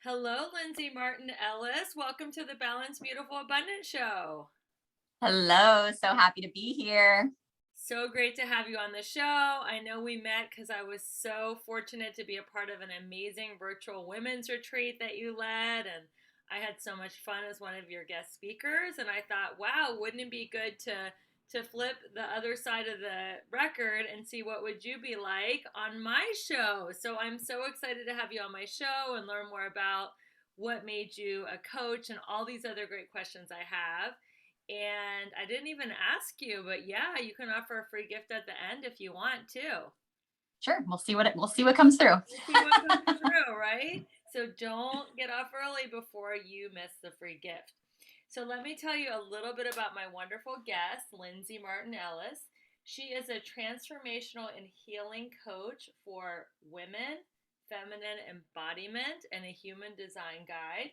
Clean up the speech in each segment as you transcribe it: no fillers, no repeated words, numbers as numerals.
Hello, Lindsay Martin Ellis. Welcome to the Balanced, Beautiful, Abundant Show. Hello, so happy to be here. So great to have you on the show. I know we met because I was so fortunate to be a part of an amazing virtual women's retreat that you led, and I had so much fun as one of your guest speakers. And I thought, wow, wouldn't it be good to flip the other side of the record and see what would you be like on my show? So I'm so excited to have you on my show and learn more about what made you a coach and all these other great questions I have. And I didn't even ask you, but yeah, you can offer a free gift at the end if you want to. Sure, we'll see what comes through. We'll see what comes through, right? So don't get off early before you miss the free gift. So let me tell you a little bit about my wonderful guest, Lindsay Martin Ellis. She is a transformational and healing coach for women, feminine embodiment, and a human design guide.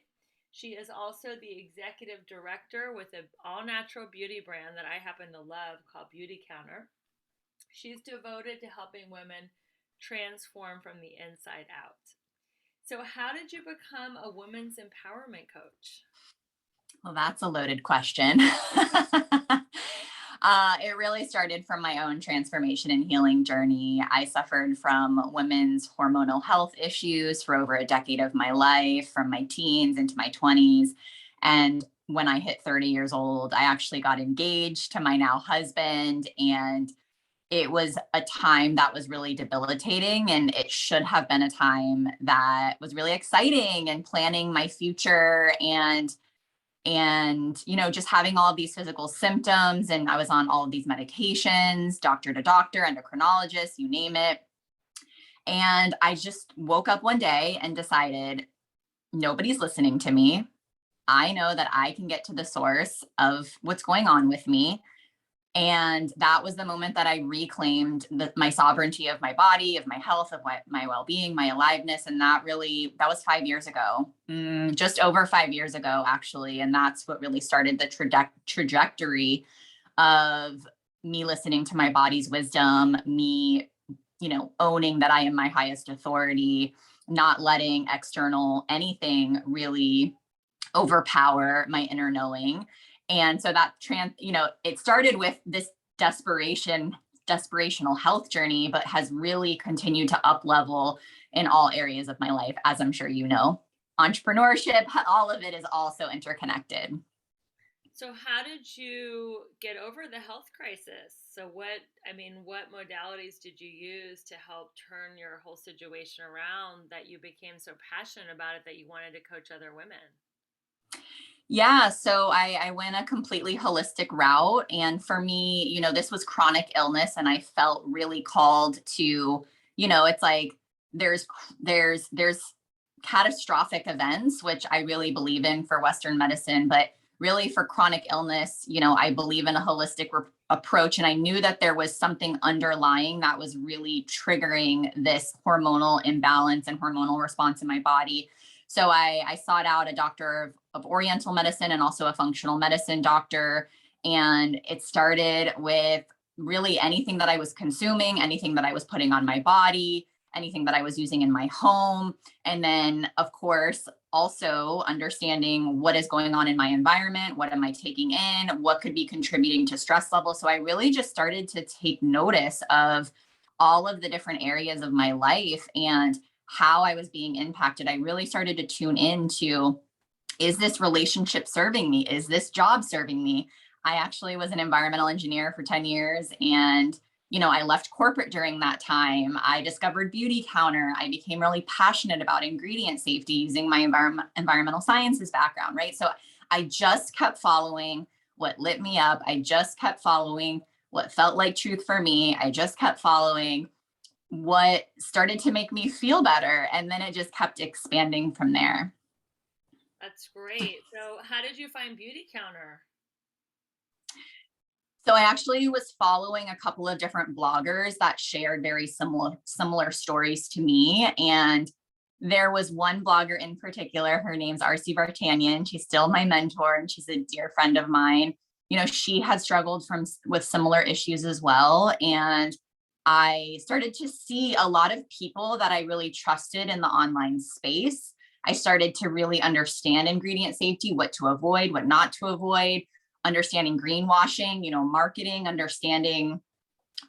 She is also the executive director with an all natural beauty brand that I happen to love called BeautyCounter. She's devoted to helping women transform from the inside out. So, how did you become a women's empowerment coach? Well, that's a loaded question. It really started from my own transformation and healing journey. I suffered from women's hormonal health issues for over a decade of my life, from my teens into my 20s. And when I hit 30 years old, I actually got engaged to my now husband. And it was a time that was really debilitating, and it should have been a time that was really exciting and planning my future and just having all of these physical symptoms, and I was on all of these medications, doctor to doctor, endocrinologist, you name it. And I just woke up one day and decided nobody's listening to me. I know that I can get to the source of what's going on with me. And that was the moment that I reclaimed my sovereignty of my body, of my health, of my well-being, my aliveness. And that was 5 years ago, just over 5 years ago, actually. And that's what really started the trajectory of me listening to my body's wisdom, me, owning that I am my highest authority, not letting external anything really overpower my inner knowing. And so that it started with this desperational health journey, but has really continued to up level in all areas of my life, as I'm sure you know. Entrepreneurship, all of it is also interconnected. So, how did you get over the health crisis? So, what modalities did you use to help turn your whole situation around that you became so passionate about it that you wanted to coach other women? Yeah, so I went a completely holistic route. And for me, this was chronic illness, and I felt really called to, it's like there's catastrophic events, which I really believe in for Western medicine, but really for chronic illness, I believe in a holistic approach. And I knew that there was something underlying that was really triggering this hormonal imbalance and hormonal response in my body. So I sought out a doctor of Oriental medicine and also a functional medicine doctor. And it started with really anything that I was consuming, anything that I was putting on my body, anything that I was using in my home. And then, of course, also understanding what is going on in my environment, what am I taking in, what could be contributing to stress levels. So I really just started to take notice of all of the different areas of my life and how I was being impacted. I really started to tune into, is this relationship serving me? Is this job serving me? I actually was an environmental engineer for 10 years, and I left corporate during that time. I discovered BeautyCounter. I became really passionate about ingredient safety using my environmental sciences background, right? So I just kept following what lit me up. I just kept following what felt like truth for me. I just kept following what started to make me feel better. And then it just kept expanding from there. That's great. So, how did you find BeautyCounter? So I actually was following a couple of different bloggers that shared very similar stories to me. And there was one blogger in particular, her name's R.C. Vartanian. She's still my mentor, and she's a dear friend of mine. She had struggled with similar issues as well. And I started to see a lot of people that I really trusted in the online space I started to really understand ingredient safety, what to avoid, what not to avoid, understanding greenwashing, marketing, understanding,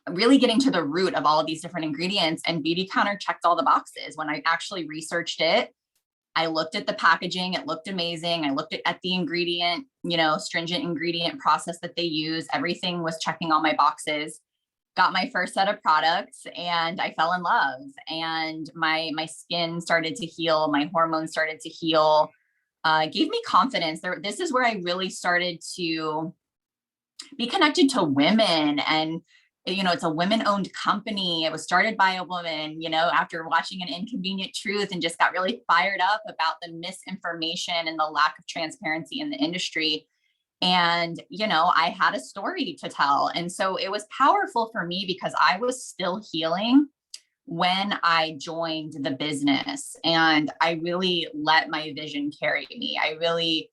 really getting to the root of all of these different ingredients. And BeautyCounter checked all the boxes. When I actually researched it, I looked at the packaging. It looked amazing. I looked at the ingredient, stringent ingredient process that they use. Everything was checking all my boxes. Got my first set of products and I fell in love, and my skin started to heal. My hormones started to heal. Gave me confidence. This is where I really started to be connected to women. And it's a women-owned company. It was started by a woman, after watching An Inconvenient Truth, and just got really fired up about the misinformation and the lack of transparency in the industry. And, I had a story to tell. And so it was powerful for me because I was still healing when I joined the business, and I really let my vision carry me. I really,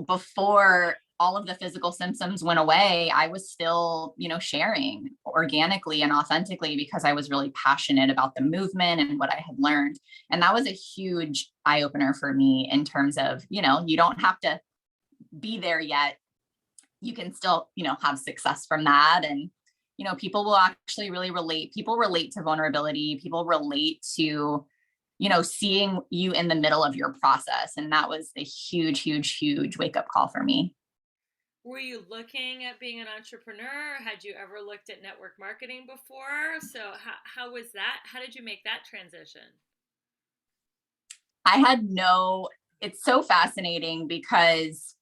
before all of the physical symptoms went away, I was still, sharing organically and authentically because I was really passionate about the movement and what I had learned. And that was a huge eye opener for me in terms of, you don't have to be there yet. You can still, have success from that. And, people will actually really relate. People relate to vulnerability. People relate to, seeing you in the middle of your process. And that was a huge, huge, huge wake up call for me. Were you looking at being an entrepreneur? Had you ever looked at network marketing before? So how was that? How did you make that transition? It's so fascinating because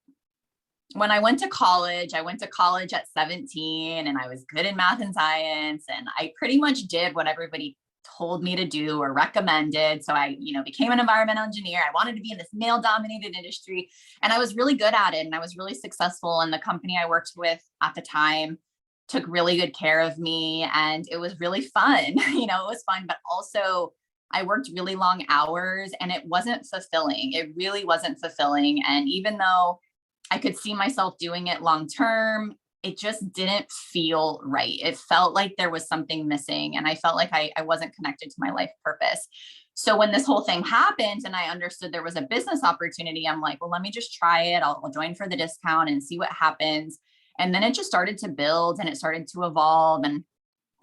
when I went to college at 17, and I was good in math and science, and I pretty much did what everybody told me to do or recommended. So I, became an environmental engineer. I wanted to be in this male dominated industry, and I was really good at it. And I was really successful. And the company I worked with at the time took really good care of me. And it was really fun. It was fun, but also I worked really long hours and it wasn't fulfilling. It really wasn't fulfilling. And even though I could see myself doing it long term, it just didn't feel right. It felt like there was something missing, and I felt like I wasn't connected to my life purpose. So when this whole thing happened and I understood there was a business opportunity, I'm like, well, let me just try it. I'll join for the discount and see what happens. And then it just started to build and it started to evolve, and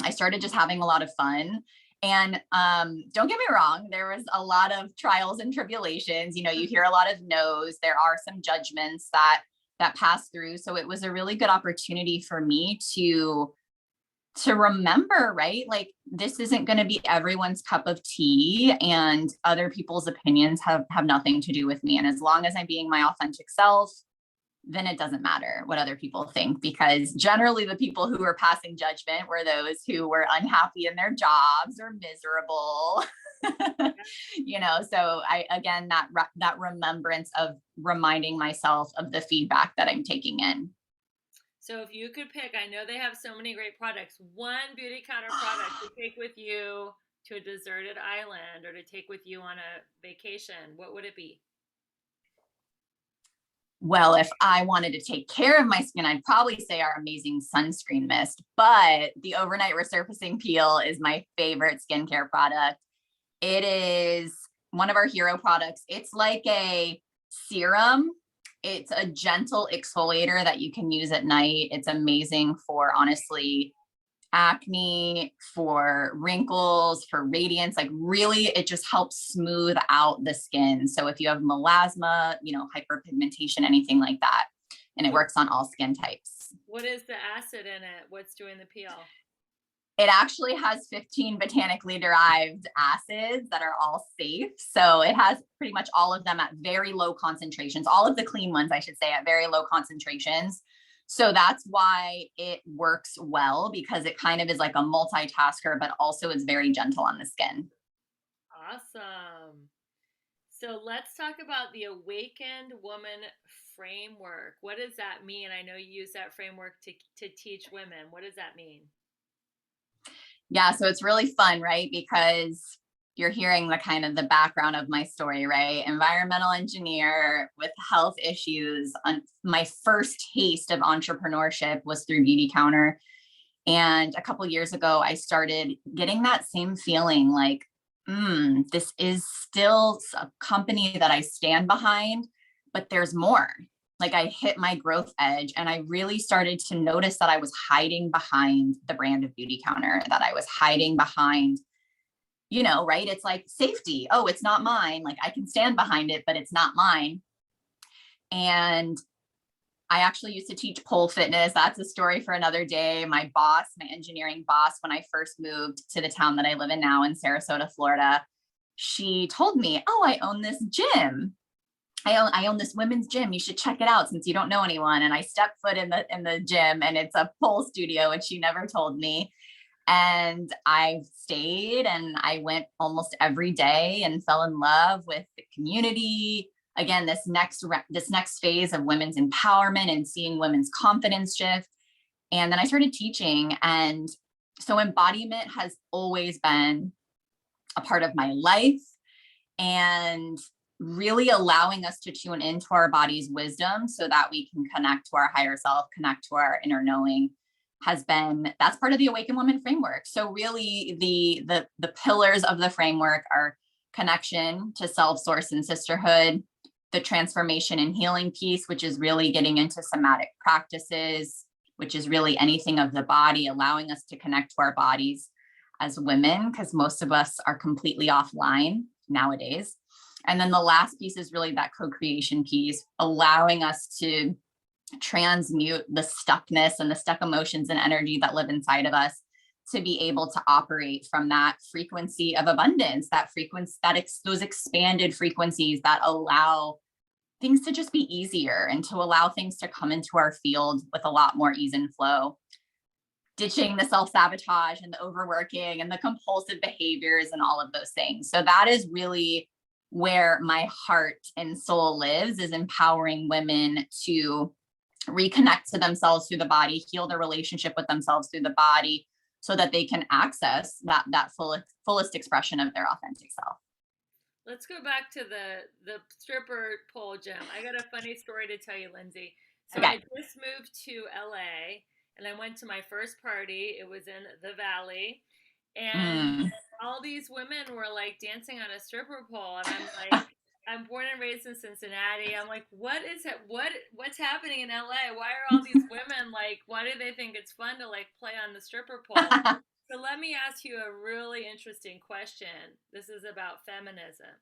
I started just having a lot of fun. And don't get me wrong, there was a lot of trials and tribulations. You hear a lot of no's. There are some judgments that pass through. So it was a really good opportunity for me to remember, right? Like, this isn't going to be everyone's cup of tea, and other people's opinions have nothing to do with me. And as long as I'm being my authentic self, then it doesn't matter what other people think, because generally the people who were passing judgment were those who were unhappy in their jobs or miserable. So again, that remembrance of reminding myself of the feedback that I'm taking in. So if you could pick, I know they have so many great products, one BeautyCounter product to take with you to a deserted island or to take with you on a vacation, what would it be? Well, if I wanted to take care of my skin, I'd probably say our amazing sunscreen mist, but the overnight resurfacing peel is my favorite skincare product. It is one of our hero products. It's like a serum. It's a gentle exfoliator that you can use at night. It's amazing for, honestly, acne, for wrinkles, for radiance. Like, really, it just helps smooth out the skin. So if you have melasma, hyperpigmentation, anything like that, and it works on all skin types. What is the acid in it? What's doing the peel? It actually has 15 botanically derived acids that are all safe. So it has pretty much all of them at very low concentrations, all of the clean ones, I should say, at very low concentrations. So that's why it works well, because it kind of is like a multitasker, but also is very gentle on the skin. Awesome. So let's talk about the Awakened Woman framework. What does that mean? I know you use that framework to teach women. What does that mean? Yeah, so it's really fun, right? Because you're hearing the kind of the background of my story, right? Environmental engineer with health issues. My first taste of entrepreneurship was through BeautyCounter. And a couple of years ago, I started getting that same feeling like this is still a company that I stand behind, but there's more. Like I hit my growth edge and I really started to notice that I was hiding behind the brand of BeautyCounter, that I was hiding behind, right? It's like safety. Oh, it's not mine. Like I can stand behind it, but it's not mine. And I actually used to teach pole fitness. That's a story for another day. My boss, my engineering boss, when I first moved to the town that I live in now in Sarasota, Florida, she told me, "Oh, I own this gym. I own this women's gym. You should check it out since you don't know anyone." And I stepped foot in the gym, and it's a pole studio, and she never told me. And I stayed and I went almost every day and fell in love with the community. Again, this next phase of women's empowerment and seeing women's confidence shift. And then I started teaching. And so embodiment has always been a part of my life, and really allowing us to tune into our body's wisdom so that we can connect to our higher self, connect to our inner knowing, that's part of the Awakened Woman framework. So really the pillars of the framework are connection to self, source, and sisterhood, the transformation and healing piece, which is really getting into somatic practices, which is really anything of the body, allowing us to connect to our bodies as women, because most of us are completely offline nowadays. And then the last piece is really that co-creation piece, allowing us to transmute the stuckness and the stuck emotions and energy that live inside of us to be able to operate from that frequency of abundance, those expanded frequencies that allow things to just be easier and to allow things to come into our field with a lot more ease and flow, ditching the self-sabotage and the overworking and the compulsive behaviors and all of those things. So that is really where my heart and soul lives, is empowering women to reconnect to themselves through the body, heal their relationship with themselves through the body, so that they can access that fullest expression of their authentic self. Let's go back to the stripper pole gym. I got a funny story to tell you, Lindsay. So I just moved to LA and I went to my first party. It was in the Valley, and all these women were like dancing on a stripper pole, and I'm like, I'm born and raised in Cincinnati. I'm like, what is it? What's happening in LA? Why are all these women like? Why do they think it's fun to like play on the stripper pole? So let me ask you a really interesting question. This is about feminism.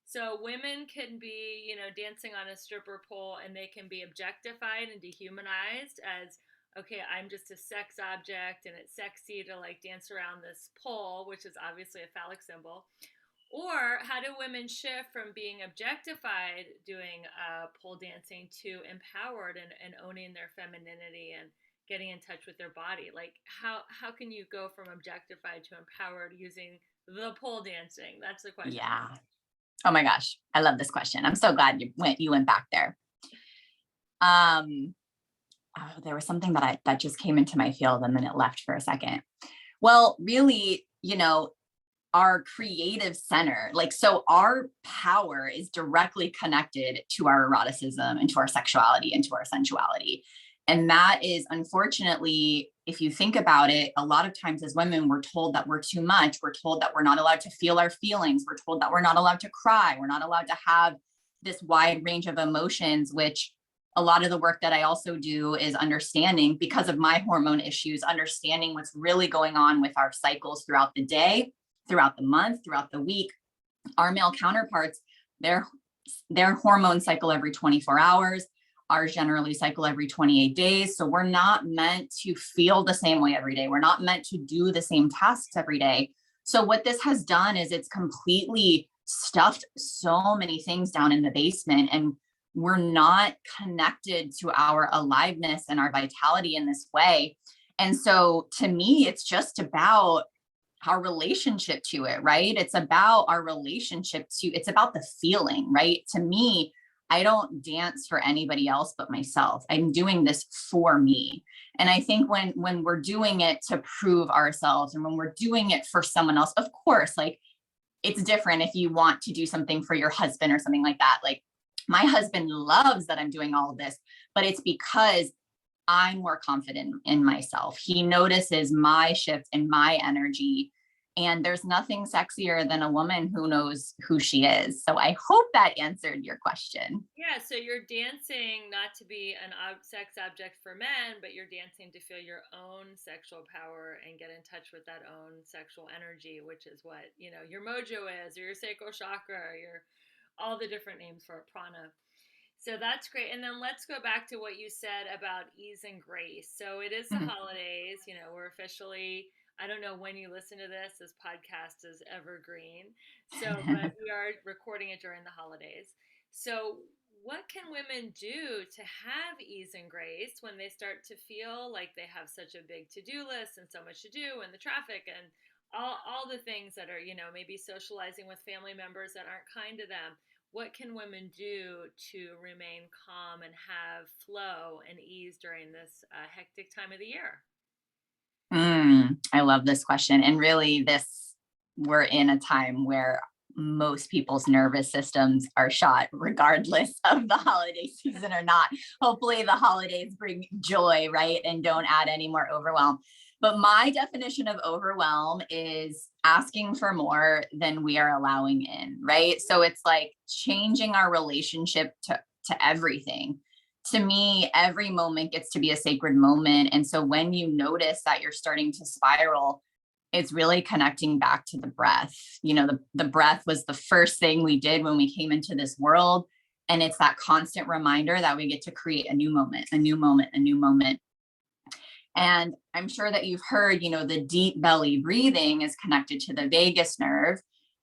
So women can be, dancing on a stripper pole, and they can be objectified and dehumanized as, okay, I'm just a sex object and it's sexy to like dance around this pole, which is obviously a phallic symbol. Or how do women shift from being objectified doing pole dancing to empowered and owning their femininity and getting in touch with their body? Like how can you go from objectified to empowered using the pole dancing? That's the question. Yeah. Oh my gosh, I love this question. I'm so glad you went back there. There was something that just came into my field and then it left for a second. Well, really, our creative center, so our power is directly connected to our eroticism and to our sexuality and to our sensuality. And that is, unfortunately, if you think about it, a lot of times as women, we're told that we're too much. We're told that we're not allowed to feel our feelings. We're told that we're not allowed to cry. We're not allowed to have this wide range of emotions, which a lot of the work that I also do is understanding, because of my hormone issues, understanding what's really going on with our cycles throughout the day, throughout the month, throughout the week. Our male counterparts, their hormone cycle every 24 hours. Ours generally cycle every 28 days. So we're not meant to feel the same way every day. We're not meant to do the same tasks every day. So what this has done is it's completely stuffed so many things down in the basement, and we're not connected to our aliveness and our vitality in this way. And so to me, it's just about our relationship to it, right? It's about our relationship to, it's about the feeling, right? To me, I don't dance for anybody else but myself. I'm doing this for me. And I think when we're doing it to prove ourselves, and when we're doing it for someone else, of course, it's different if you want to do something for your husband or something like that. Like my husband loves that I'm doing all of this, but it's because I'm more confident in myself. He notices my shift in my energy. And there's nothing sexier than a woman who knows who she is. So I hope that answered your question. Yeah, so you're dancing not to be an sex object for men, but you're dancing to feel your own sexual power and get in touch with that own sexual energy, which is what, your mojo is, or your sacral chakra, or your all the different names for it, prana. So that's great. And then let's go back to what you said about ease and grace. So it is the Mhm. holidays, we're officially, I don't know when you listen to this. This podcast is evergreen. So, but we are recording it during the holidays. So, what can women do to have ease and grace when they start to feel like they have such a big to-do list and so much to do and the traffic and all the things that are, maybe socializing with family members that aren't kind to them? What can women do to remain calm and have flow and ease during this hectic time of the year? I love this question. And really, we're in a time where most people's nervous systems are shot, regardless of the holiday season or not. Hopefully, the holidays bring joy, right? And don't add any more overwhelm. But my definition of overwhelm is asking for more than we are allowing in, right? So it's like changing our relationship to everything. To me, every moment gets to be a sacred moment. And so when you notice that you're starting to spiral, it's really connecting back to the breath. The breath was the first thing we did when we came into this world. And it's that constant reminder that we get to create a new moment, a new moment, a new moment. And I'm sure that you've heard, the deep belly breathing is connected to the vagus nerve.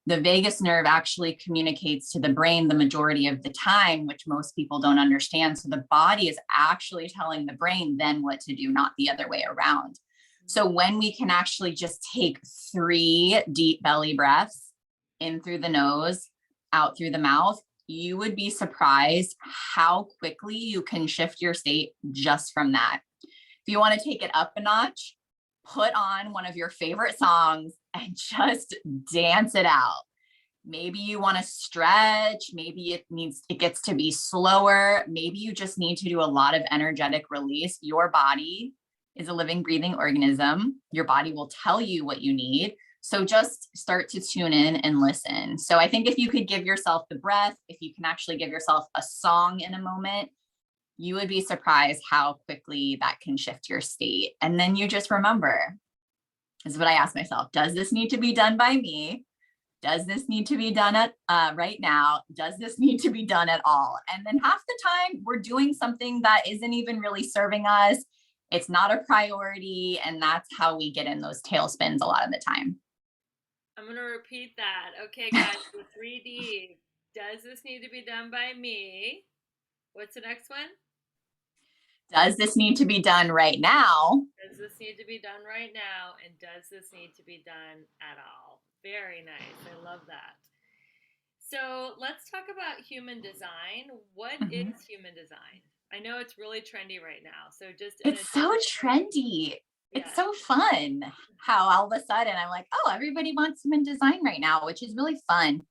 The vagus nerve actually communicates to the brain the majority of the time, which most people don't understand. So the body is actually telling the brain then what to do, not the other way around. So when we can actually just take 3 deep belly breaths in through the nose, out through the mouth, you would be surprised how quickly you can shift your state just from that. If you want to take it up a notch, put on one of your favorite songs and just dance it out. Maybe you want to stretch. Maybe it gets to be slower. Maybe you just need to do a lot of energetic release. Your body is a living, breathing organism. Your body will tell you what you need. So just start to tune in and listen. So I think if you could give yourself the breath, if you can actually give yourself a song in a moment, you would be surprised how quickly that can shift your state. And then you just remember, this is what I ask myself, does this need to be done by me? Does this need to be done at right now? Does this need to be done at all? And then half the time we're doing something that isn't even really serving us. It's not a priority. And that's how we get in those tailspins a lot of the time. I'm going to repeat that. Okay, guys, the 3D. Does this need to be done by me? What's the next one? Does this need to be done right now? Does this need to be done right now? And does this need to be done at all? Very nice. I love that. So let's talk about human design. What is human design? I know it's really trendy right now. So just in a It's so trendy. yeah. It's so fun how all of a sudden I'm like, oh, everybody wants human design right now, which is really fun.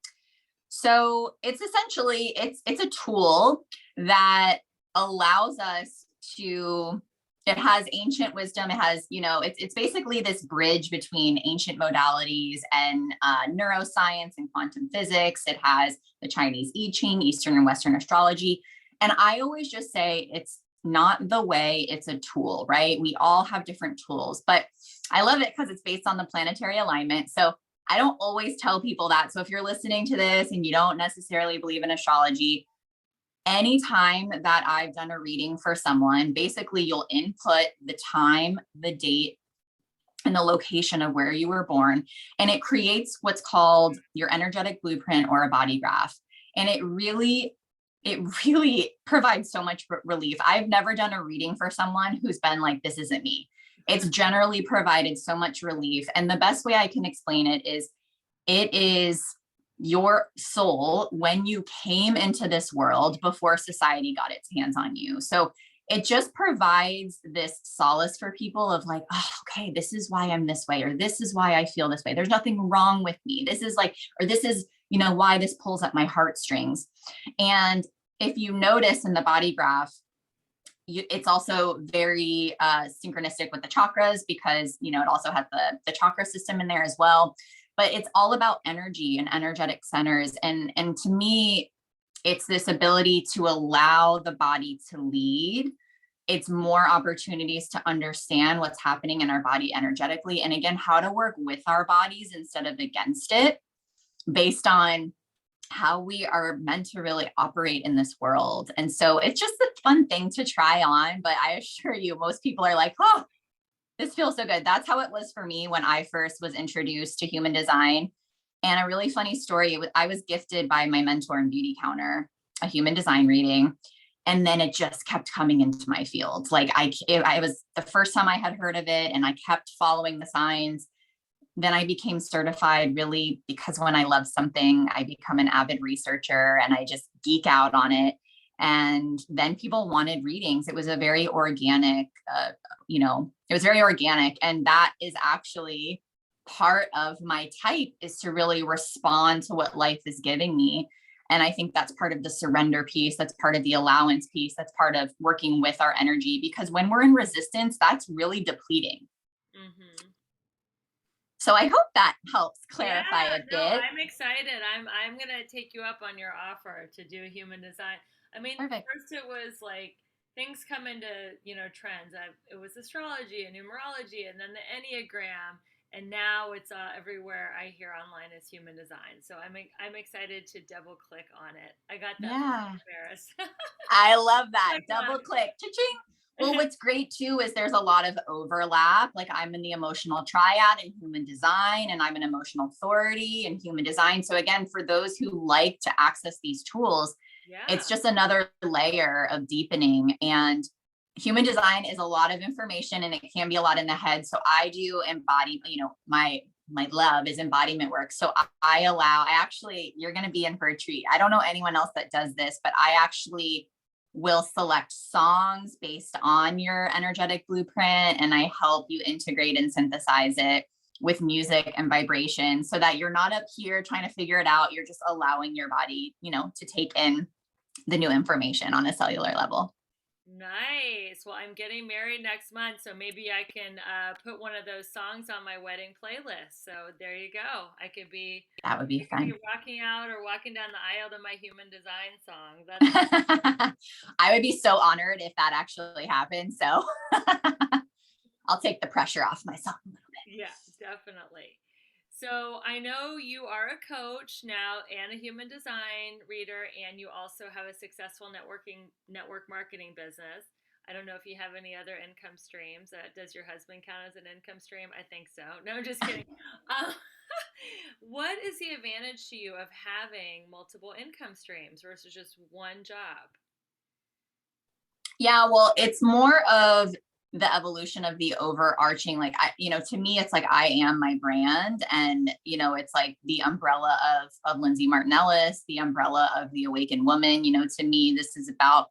So it's essentially, it's a tool that allows us to, it has ancient wisdom. It has, it's basically this bridge between ancient modalities and neuroscience and quantum physics. It has the Chinese I Ching, Eastern and Western astrology. And I always just say it's not the way, it's a tool, right? We all have different tools, but I love it because it's based on the planetary alignment. So I don't always tell people that. So if you're listening to this and you don't necessarily believe in astrology, anytime that I've done a reading for someone, basically you'll input the time, the date, and the location of where you were born. And it creates what's called your energetic blueprint or a body graph. And it really provides so much relief. I've never done a reading for someone who's been like, this isn't me. It's generally provided so much relief. And the best way I can explain it is your soul when you came into this world before society got its hands on you. So it just provides this solace for people of like, oh, okay, this is why I'm this way, or this is why I feel this way. There's nothing wrong with me. This is like, or this is, why this pulls at my heartstrings. And if you notice in the body graph, it's also very synchronistic with the chakras because, it also has the chakra system in there as well. but it's all about energy and energetic centers. And to me, it's this ability to allow the body to lead. It's more opportunities to understand what's happening in our body energetically. And again, how to work with our bodies instead of against it, based on how we are meant to really operate in this world. And so it's just a fun thing to try on. But I assure you, most people are like, oh, this feels so good. That's how it was for me when I first was introduced to human design. And a really funny story, I was gifted by my mentor in BeautyCounter a human design reading. And then it just kept coming into my field. Like I was the first time I had heard of it, and I kept following the signs. Then I became certified, really, because when I love something, I become an avid researcher and I just geek out on it. And then people wanted readings. It was a very organic, it was very organic. And that is actually part of my type, is to really respond to what life is giving me. And I think that's part of the surrender piece. That's part of the allowance piece. That's part of working with our energy, because when we're in resistance, that's really depleting. Mm-hmm. So I hope that helps clarify a bit. No, I'm excited. I'm gonna take you up on your offer to do human design. I mean, Perfect. First it was like things come into trends. It was astrology and numerology, and then the Enneagram, and now it's everywhere I hear online is human design. So I'm excited to double click on it. I got that from Paris. I love that. Double click. Cha-ching. Well, what's great too is there's a lot of overlap. Like I'm in the emotional triad in human design, and I'm an emotional authority in human design. So again, for those who like to access these tools, it's just another layer of deepening. And human design is a lot of information, and it can be a lot in the head. So I do embody, my love is embodiment work. So you're going to be in for a treat. I don't know anyone else that does this, but I actually will select songs based on your energetic blueprint, and I help you integrate and synthesize it with music and vibration, so that you're not up here trying to figure it out. You're just allowing your body, to take in the new information on a cellular level. Nice. Well, I'm getting married next month, so maybe I can put one of those songs on my wedding playlist. So there you go. That would be fun. Walking out or walking down the aisle to my human design song. I would be so honored if that actually happened. So I'll take the pressure off myself a little bit. Yeah, definitely. So I know you are a coach now and a human design reader, and you also have a successful network marketing business. I don't know if you have any other income streams. Does your husband count as an income stream? I think so. No, I'm just kidding. What is the advantage to you of having multiple income streams versus just one job? Yeah, well, it's more of the evolution of the overarching, like, to me, it's like, I am my brand, and, it's like the umbrella of Lindsay Martin Ellis, the umbrella of the awakened woman. To me, this is about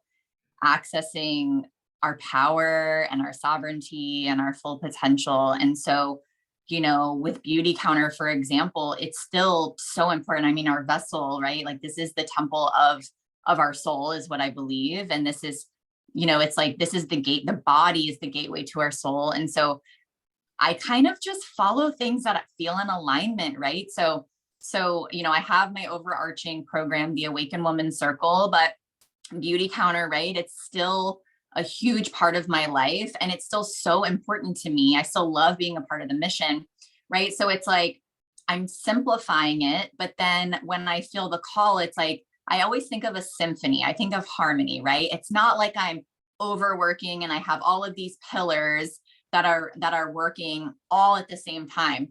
accessing our power and our sovereignty and our full potential. And so, with BeautyCounter, for example, it's still so important. I mean, our vessel, right? Like, this is the temple of our soul, is what I believe. And this is, it's like, this is the gate, the body is the gateway to our soul. And so I kind of just follow things that feel in alignment, right? So, I have my overarching program, the Awakened Woman Circle, but BeautyCounter, right? It's still a huge part of my life, and it's still so important to me. I still love being a part of the mission, right? So it's like, I'm simplifying it, but then when I feel the call, it's like, I always think of a symphony. I think of harmony, right? It's not like I'm overworking and I have all of these pillars that are working all at the same time.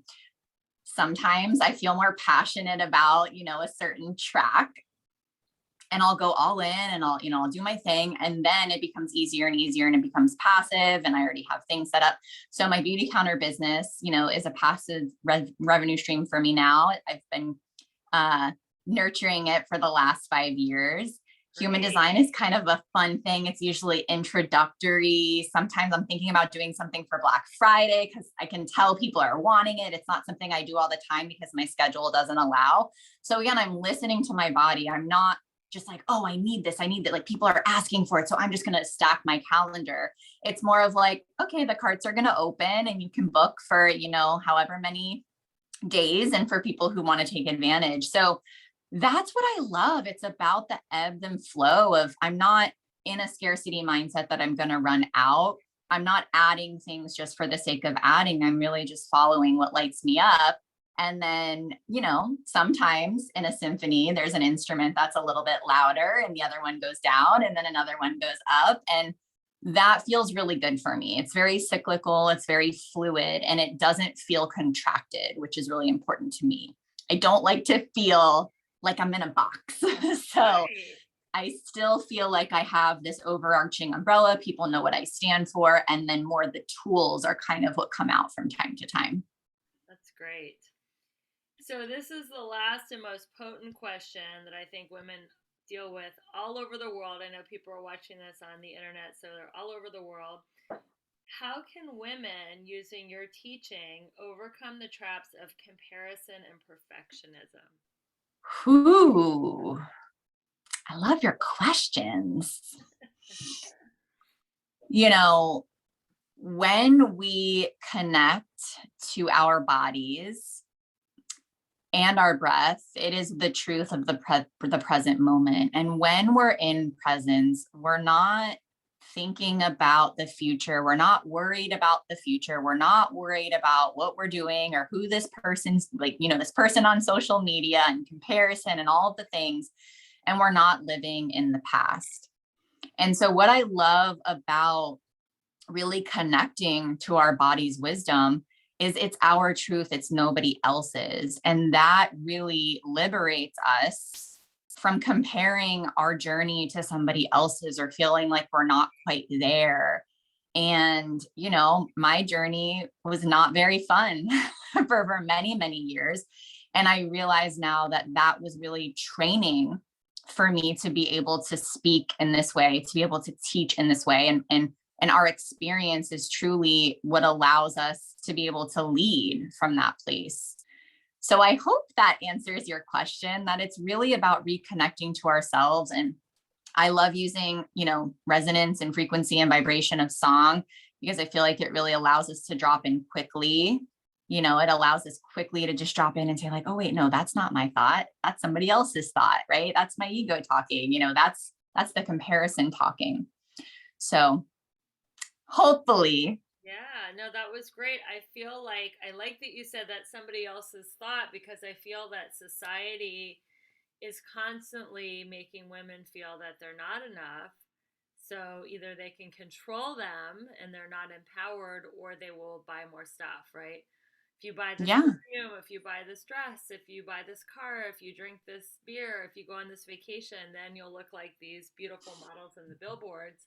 Sometimes I feel more passionate about, a certain track, and I'll go all in, and I'll do my thing. And then it becomes easier and easier, and it becomes passive, and I already have things set up. So my BeautyCounter business, is a passive revenue stream for me now. I've been nurturing it for the last 5 years. Human design is kind of a fun thing. It's usually introductory. Sometimes I'm thinking about doing something for Black Friday, because I can tell people are wanting it. It's not something I do all the time because my schedule doesn't allow. So again, I'm listening to my body. I'm not just like, oh, I need this. Like, people are asking for it, so I'm just going to stack my calendar. It's more of like, okay, the carts are going to open, and you can book for, however many days and for people who want to take advantage. So that's what I love. It's about the ebb and flow of, I'm not in a scarcity mindset that I'm going to run out. I'm not adding things just for the sake of adding. I'm really just following what lights me up. And then, sometimes in a symphony, there's an instrument that's a little bit louder and the other one goes down and then another one goes up. And that feels really good for me. It's very cyclical, it's very fluid, and it doesn't feel contracted, which is really important to me. I don't like to feel like I'm in a box. So Right. I still feel like I have this overarching umbrella. People know what I stand for. And then more of the tools are kind of what come out from time to time. That's great. So this is the last and most potent question that I think women deal with all over the world. I know people are watching this on the internet, so they're all over the world. How can women, using your teaching, overcome the traps of comparison and perfectionism? Ooh, I love your questions. You know, when we connect to our bodies and our breath, it is the truth of the present moment. And when we're in presence, we're not thinking about the future. We're not worried about the future. We're not worried about what we're doing or who this person's like, this person on social media and comparison and all of the things. And we're not living in the past. And so, what I love about really connecting to our body's wisdom is it's our truth, it's nobody else's. And that really liberates us from comparing our journey to somebody else's or feeling like we're not quite there. And, my journey was not very fun for many, many years. And I realize now that that was really training for me to be able to speak in this way, to be able to teach in this way. And our experience is truly what allows us to be able to lead from that place. So I hope that answers your question, that it's really about reconnecting to ourselves. And I love using, resonance and frequency and vibration of song, because I feel like it really allows us to drop in quickly. It allows us quickly to just drop in and say like, oh, wait, no, that's not my thought. That's somebody else's thought, right? That's my ego talking, that's the comparison talking. So hopefully. Yeah, no, that was great. I feel like I like that you said that somebody else's thought, because I feel that society is constantly making women feel that they're not enough. So either they can control them and they're not empowered, or they will buy more stuff, right? If you buy this Yeah. perfume, if you buy this dress, if you buy this car, if you drink this beer, if you go on this vacation, then you'll look like these beautiful models in the billboards.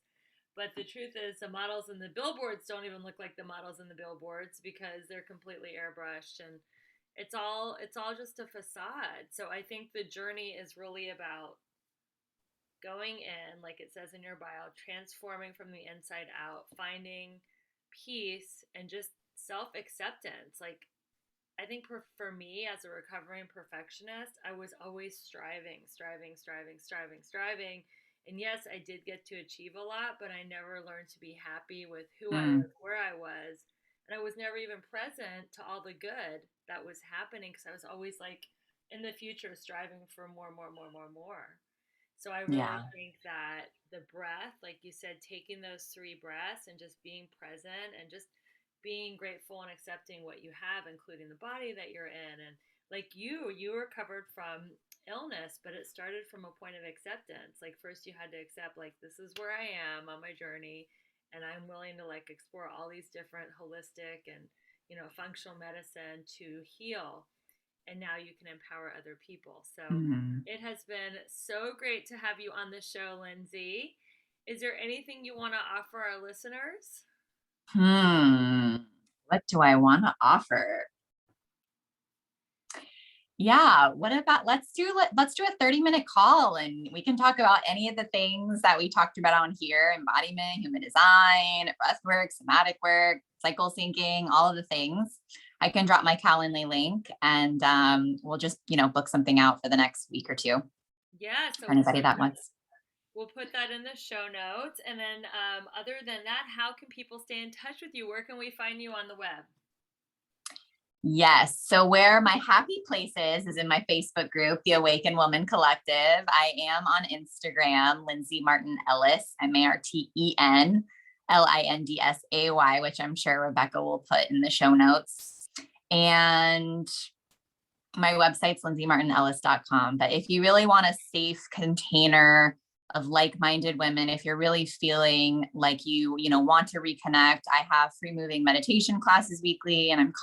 But the truth is, the models in the billboards don't even look like the models in the billboards, because they're completely airbrushed, and it's all just a facade. So I think the journey is really about going in, like it says in your bio, transforming from the inside out, finding peace and just self acceptance. Like, I think for me as a recovering perfectionist, I was always striving, striving, striving, striving, striving. And yes, I did get to achieve a lot, but I never learned to be happy with who I Mm, was, where I was. And I was never even present to all the good that was happening, because I was always like in the future striving for more, more, more, more, more. So I really yeah. think that the breath, like you said, taking those 3 breaths and just being present and just being grateful and accepting what you have, including the body that you're in. And like you recovered from illness, but it started from a point of acceptance. Like first you had to accept, like, this is where I am on my journey, and I'm willing to like explore all these different holistic and, functional medicine to heal, and now you can empower other people. So Mm. it has been so great to have you on the show, Lindsay. Is there anything you want to offer our listeners? What do I want to offer? Yeah, what about let's do a 30-minute call and we can talk about any of the things that we talked about on here: embodiment, human design, breath work, somatic work, cycle syncing, all of the things. I can drop my Calendly link and we'll just, book something out for the next week or two Yeah, for so anybody that wants. we'll put that in the show notes. And then, other than that, how can people stay in touch with you? Where can we find you on the web? Yes. So where my happy place is in my Facebook group, the Awakened Woman Collective. I am on Instagram, Lindsay Martin Ellis, MartinLindsay, which I'm sure Rebecca will put in the show notes. And my website's lindsaymartinellis.com. But if you really want a safe container of like-minded women, if you're really feeling like you want to reconnect, I have free moving meditation classes weekly, and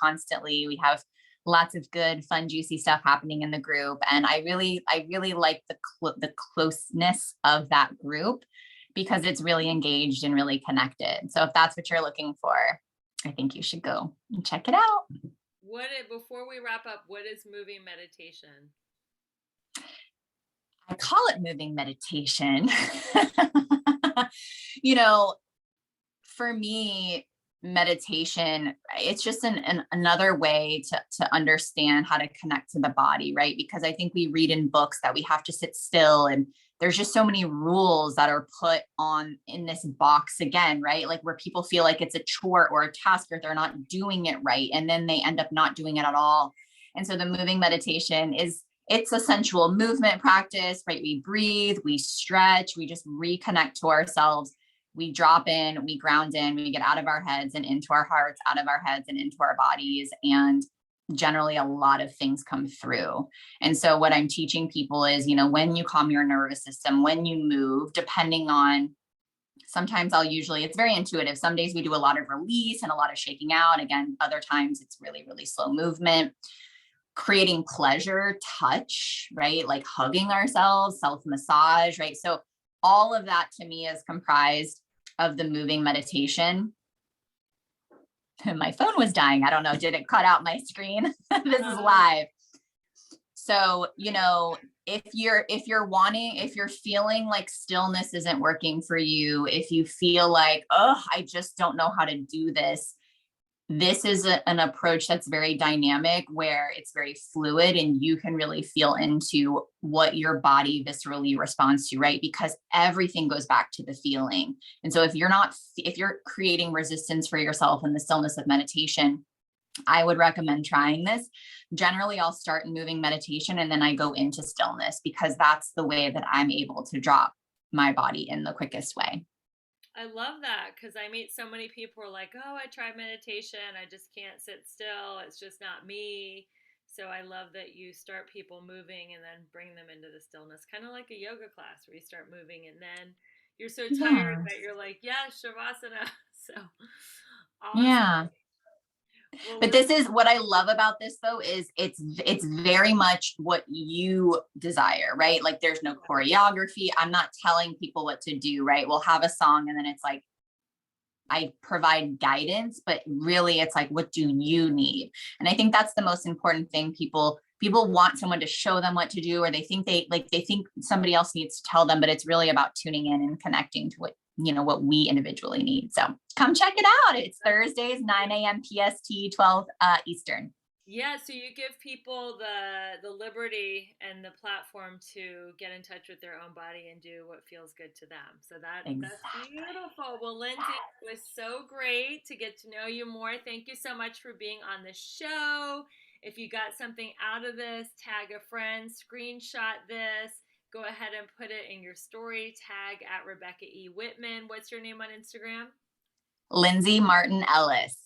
we have lots of good, fun, juicy stuff happening in the group. And I really like the closeness of that group because it's really engaged and really connected. So if that's what you're looking for, I think you should go and check it out. Before we wrap up, what is moving meditation? I call it moving meditation. For me, meditation, it's just another way to understand how to connect to the body, right? Because I think we read in books that we have to sit still, and there's just so many rules that are put on in this box again, right? Like where people feel like it's a chore or a task, or they're not doing it right, and then they end up not doing it at all. And so the moving meditation it's a sensual movement practice, right? We breathe, we stretch, we just reconnect to ourselves. We drop in, we ground in, we get out of our heads and into our hearts, out of our heads and into our bodies. And generally a lot of things come through. And so what I'm teaching people is, when you calm your nervous system, when you move, depending on, sometimes it's very intuitive. Some days we do a lot of release and a lot of shaking out. Again, other times it's really, really slow movement. Creating pleasure, touch, right? Like hugging ourselves, self-massage, right? So all of that to me is comprised of the moving meditation. My phone was dying. I don't know. Did it cut out my screen? This is live. So, if you're feeling like stillness isn't working for you, if you feel like, oh, I just don't know how to do this, this is an approach that's very dynamic, where it's very fluid and you can really feel into what your body viscerally responds to, right? Because everything goes back to the feeling. And so if you're creating resistance for yourself in the stillness of meditation, I would recommend trying this. Generally, I'll start in moving meditation and then I go into stillness, because that's the way that I'm able to drop my body in the quickest way. I love that, because I meet so many people who are like, oh, I tried meditation, I just can't sit still, it's just not me. So I love that you start people moving and then bring them into the stillness, kind of like a yoga class where you start moving and then you're so tired Yeah. that you're like, yeah, shavasana. So awesome. Yeah. Well, But this is what I love about this, though, is it's very much what you desire, right? Like there's no choreography. I'm not telling people what to do, right? We'll have a song and then it's like, I provide guidance, but really it's like, what do you need? And I think that's the most important thing. People want someone to show them what to do, or they think somebody else needs to tell them, but it's really about tuning in and connecting to what we individually need. So come check it out. It's Thursdays, 9 a.m. PST, 12 Eastern. Yeah, so you give people the liberty and the platform to get in touch with their own body and do what feels good to them. So that's beautiful. Well, Lindsay, it was so great to get to know you more. Thank you so much for being on the show. If you got something out of this, tag a friend, screenshot this, go ahead and put it in your story, tag at Rebecca E. Whitman. What's your name on Instagram? Lindsay Martin Ellis.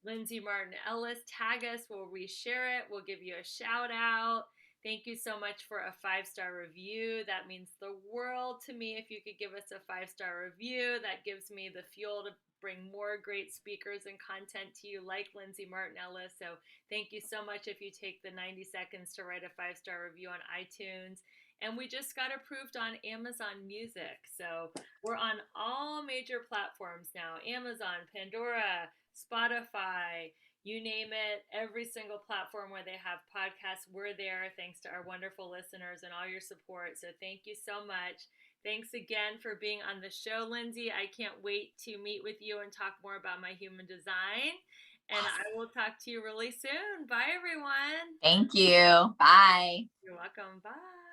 Lindsay Martin Ellis. Tag us, we'll reshare it, we'll give you a shout out. Thank you so much for a 5-star review. That means the world to me. If you could give us a 5-star review, that gives me the fuel to bring more great speakers and content to you like Lindsay Martin Ellis. So thank you so much if you take the 90 seconds to write a 5-star review on iTunes. And we just got approved on Amazon Music. So we're on all major platforms now: Amazon, Pandora, Spotify, you name it, every single platform where they have podcasts, we're there, thanks to our wonderful listeners and all your support. So thank you so much. Thanks again for being on the show, Lindsay. I can't wait to meet with you and talk more about my human design. And I will talk to you really soon. Bye, everyone. Thank you. Bye. You're welcome. Bye.